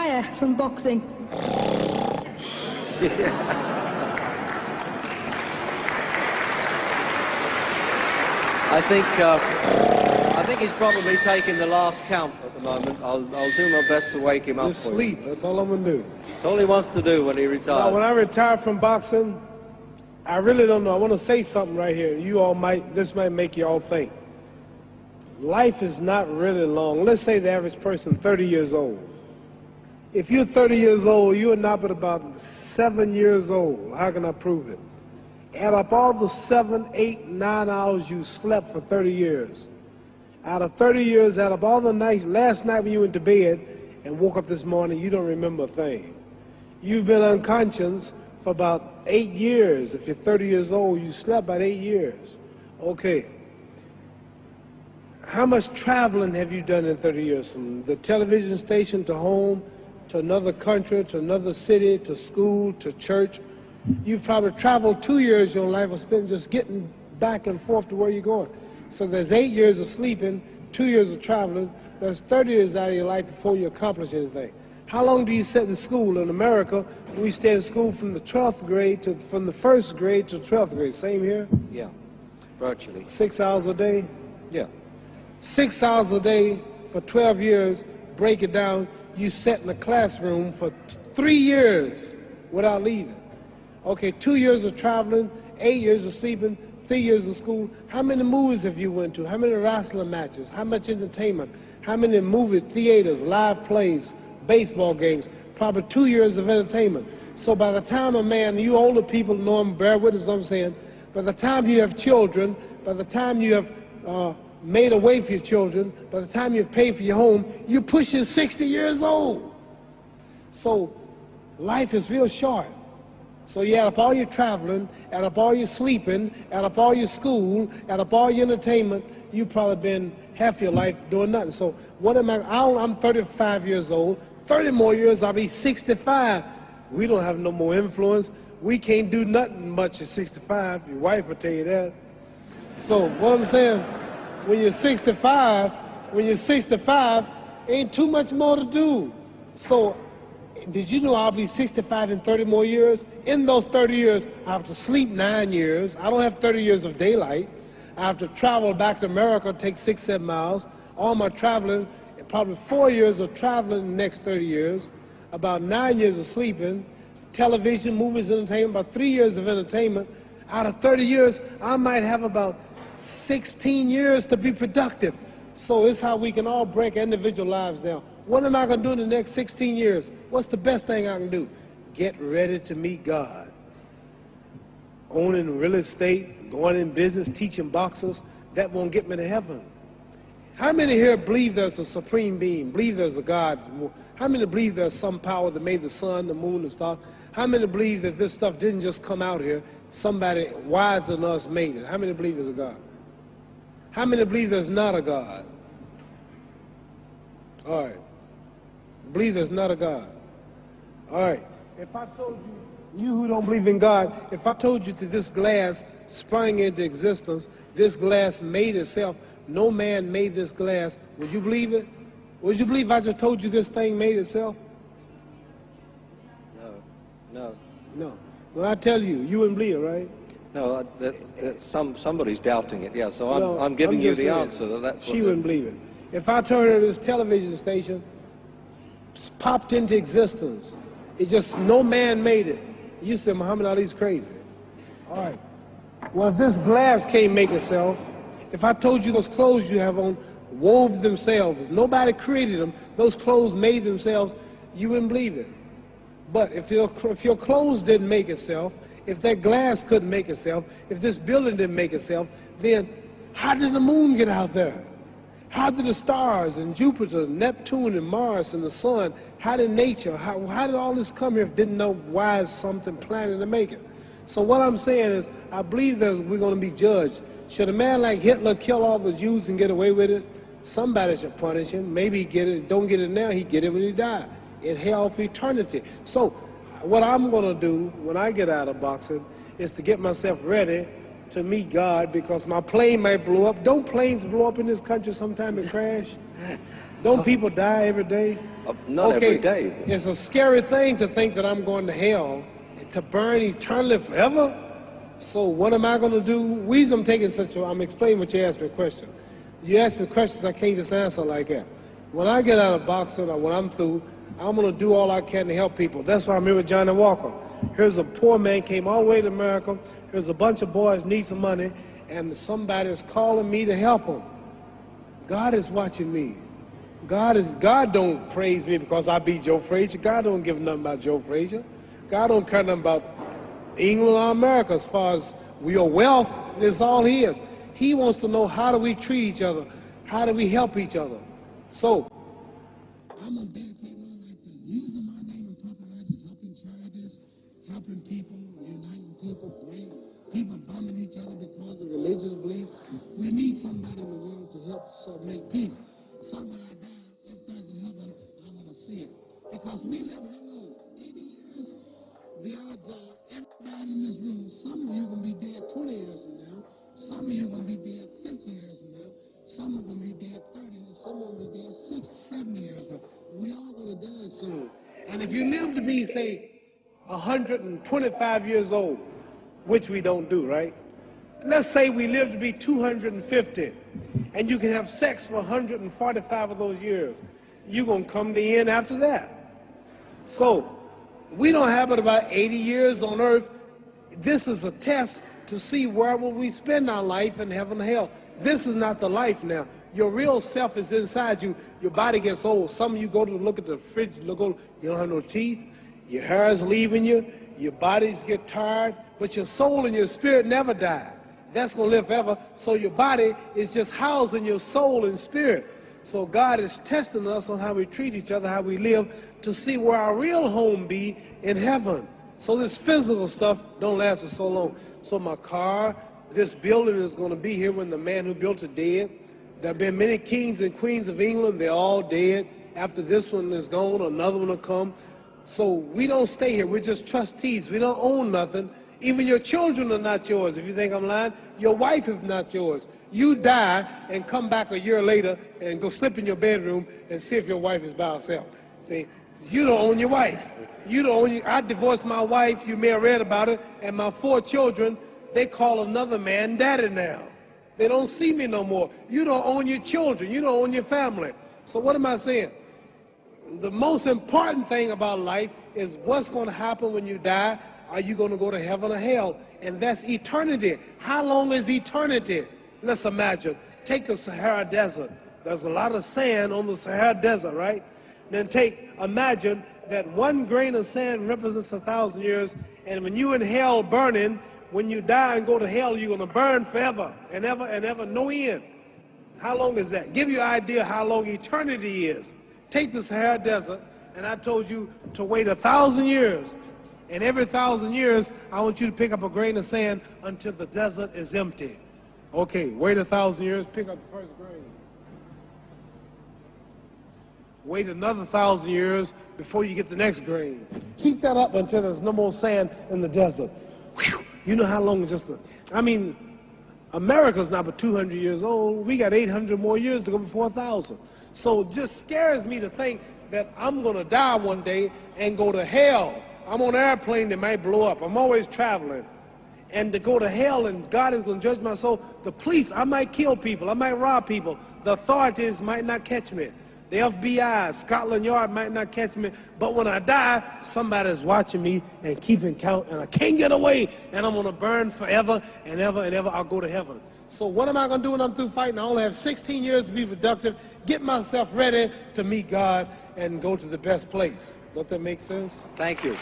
retire from boxing? I think he's probably taking the last count at the moment. I'll do my best to wake him up Just for sleep. you. That's all I'm going to do. That's all he wants to do when he retires. Now, when I retire from boxing, I really don't know. I want to say something right here. This might make you all think. Life is not really long. Let's say the average person, 30 years old. If you're 30 years old, you are not but about 7 years old. How can I prove it? Add up all the 7, 8, 9 hours you slept for 30 years. Out of 30 years, add up all the nights, last night when you went to bed and woke up this morning, you don't remember a thing. You've been unconscious for about 8 years. If you're 30 years old, you slept about 8 years. Okay. How much traveling have you done in 30 years? From the television station to home, to another country, to another city, to school, to church. You've probably traveled 2 years of your life or spent just getting back and forth to where you're going. So there's 8 years of sleeping, 2 years of traveling. There's 30 years out of your life before you accomplish anything. How long do you sit in school? In America, we stay in school from the 12th grade from the 1st grade to the 12th grade. Same here? Yeah, virtually. 6 hours a day? Yeah. 6 hours a day for 12 years, break it down, you sat in a classroom for 3 years without leaving. Okay, 2 years of traveling, 8 years of sleeping, 3 years of school. How many movies have you went to? How many wrestling matches? How much entertainment? How many movie theaters, live plays, baseball games? Probably 2 years of entertainment. So by the time a man, you older people know him, bear with us what I'm saying, by the time you have children, by the time you have made a way for your children, by the time you've paid for your home, you're pushing 60 years old. So life is real short. So you add up all your traveling, add up all your sleeping, add up all your school, add up all your entertainment, you've probably been half your life doing nothing. So what am I'm 35 years old, 30 more years I'll be 65. We don't have no more influence. We can't do nothing much at 65. Your wife will tell you that. So what I'm saying, when you're 65, ain't too much more to do. So did you know I'll be 65 in 30 more years? In those 30 years, I have to sleep 9 years. I don't have 30 years of daylight. I have to travel back to America, take 6, 7 miles. All my traveling, probably 4 years of traveling in the next 30 years, about 9 years of sleeping, television, movies, entertainment, about 3 years of entertainment. Out of 30 years, I might have about 16 years to be productive. So it's how we can all break individual lives down. What am I going to do in the next 16 years? What's the best thing I can do? Get ready to meet God. Owning real estate, going in business, teaching boxers, that won't get me to heaven. How many here believe there's a supreme being, believe there's a God? How many believe there's some power that made the sun, the moon, the stars? How many believe that this stuff didn't just come out here? Somebody wiser than us made it. How many believe there's a God? How many believe there's not a God? All right. Believe there's not a God. All right. If I told you who don't believe in God, if I told you that this glass sprang into existence, this glass made itself, no man made this glass, would you believe it? Would you believe I just told you this thing made itself? No. No. When I tell you, you wouldn't believe it, right? No, somebody's doubting it, yeah, so I'm giving you the answer. That's she wouldn't believe it. If I told her this television station popped into existence, it just, no man made it, you said Muhammad Ali's crazy. All right. Well, if this glass can't make itself, if I told you those clothes you have on wove themselves, nobody created them, those clothes made themselves, you wouldn't believe it. But if your clothes didn't make itself, if that glass couldn't make itself, if this building didn't make itself, then how did the moon get out there? How did the stars and Jupiter, Neptune and Mars and the sun, how did nature, how did all this come here if didn't know why is something planning to make it? So what I'm saying is, I believe that we're going to be judged. Should a man like Hitler kill all the Jews and get away with it? Somebody should punish him. Maybe he get it, don't get it now, he get it when he died. In hell for eternity. So what I'm going to do when I get out of boxing is to get myself ready to meet God, because my plane might blow up. Don't planes blow up in this country sometime and crash? Don't people die every day? Not every day. It's a scary thing to think that I'm going to hell to burn eternally forever. So what am I going to do? Reason I'm taking I'm explaining what you asked me a question. You ask me questions, I can't just answer like that. When I get out of boxing or when I'm through, I'm going to do all I can to help people. That's why I'm here with Johnny Walker. Here's a poor man, came all the way to America. Here's a bunch of boys need some money, and somebody is calling me to help them. God is watching me. God don't praise me because I beat Joe Frazier. God don't give nothing about Joe Frazier. God don't care nothing about England or America as far as your wealth is all he is. He wants to know, how do we treat each other? How do we help each other? So, I'm going to dedicate my life to using my name and popularity, helping charities, helping people, uniting people, people bombing each other because of religious beliefs. We need somebody in the world to help make peace. So when I die, if there's a heaven, I want to see it. Because we live how long? 80 years? The odds are everybody in this room, some of you are going to be dead 20 years from now. Some of you are going to be dead 50 years from now. Some are going to be dead 30, and some are going to be dead 60, 70 years from now. We all going to die soon. And if you live to be, say, 125 years old, which we don't do, right? Let's say we live to be 250, and you can have sex for 145 of those years. You're going to come to the end after that. So, we don't have but about 80 years on earth. This is a test to see where will we spend our life in heaven and hell. This is not the life now. Your real self is inside you. Your body gets old. Some of you go to look at the fridge, you don't have no teeth. Your hair is leaving you. Your bodies get tired. But your soul and your spirit never die. That's going to live forever. So your body is just housing your soul and spirit. So God is testing us on how we treat each other, how we live, to see where our real home be in heaven. So this physical stuff don't last for so long. So my car, this building is going to be here when the man who built it dead. There have been many kings and queens of England. They're all dead. After this one is gone, another one will come. So we don't stay here. We're just trustees. We don't own nothing. Even your children are not yours. If you think I'm lying, your wife is not yours. You die and come back a year later and go slip in your bedroom and see if your wife is by herself. See, you don't own your wife. You don't own I divorced my wife. You may have read about it. And my 4 children, they call another man daddy now. They don't see me no more. You don't own your children. You don't own your family. So what am I saying? The most important thing about life is what's going to happen when you die. Are you going to go to heaven or hell? And that's eternity. How long is eternity? Let's imagine. Take the Sahara Desert. There's a lot of sand on the Sahara Desert, right? Then imagine that 1 grain of sand represents 1,000 years, and when you in hell burning, when you die and go to hell, you're going to burn forever and ever, no end. How long is that? Give you an idea how long eternity is. Take the Sahara Desert, and I told you to wait 1,000 years. And every 1,000 years, I want you to pick up a grain of sand until the desert is empty. Okay, wait 1,000 years, pick up the first grain. Wait another 1,000 years before you get the next grain. Keep that up until there's no more sand in the desert. Whew. You know how long America's not but 200 years old. We got 800 more years to go before 1,000. So it just scares me to think that I'm going to die one day and go to hell. I'm on an airplane that might blow up. I'm always traveling. And to go to hell and God is going to judge my soul. The police, I might kill people. I might rob people. The authorities might not catch me. The FBI, Scotland Yard might not catch me. But when I die, somebody's watching me and keeping count. And I can't get away. And I'm going to burn forever and ever and ever. I'll go to heaven. So what am I going to do when I'm through fighting? I only have 16 years to be productive. Get myself ready to meet God and go to the best place. Does that make sense? Thank you.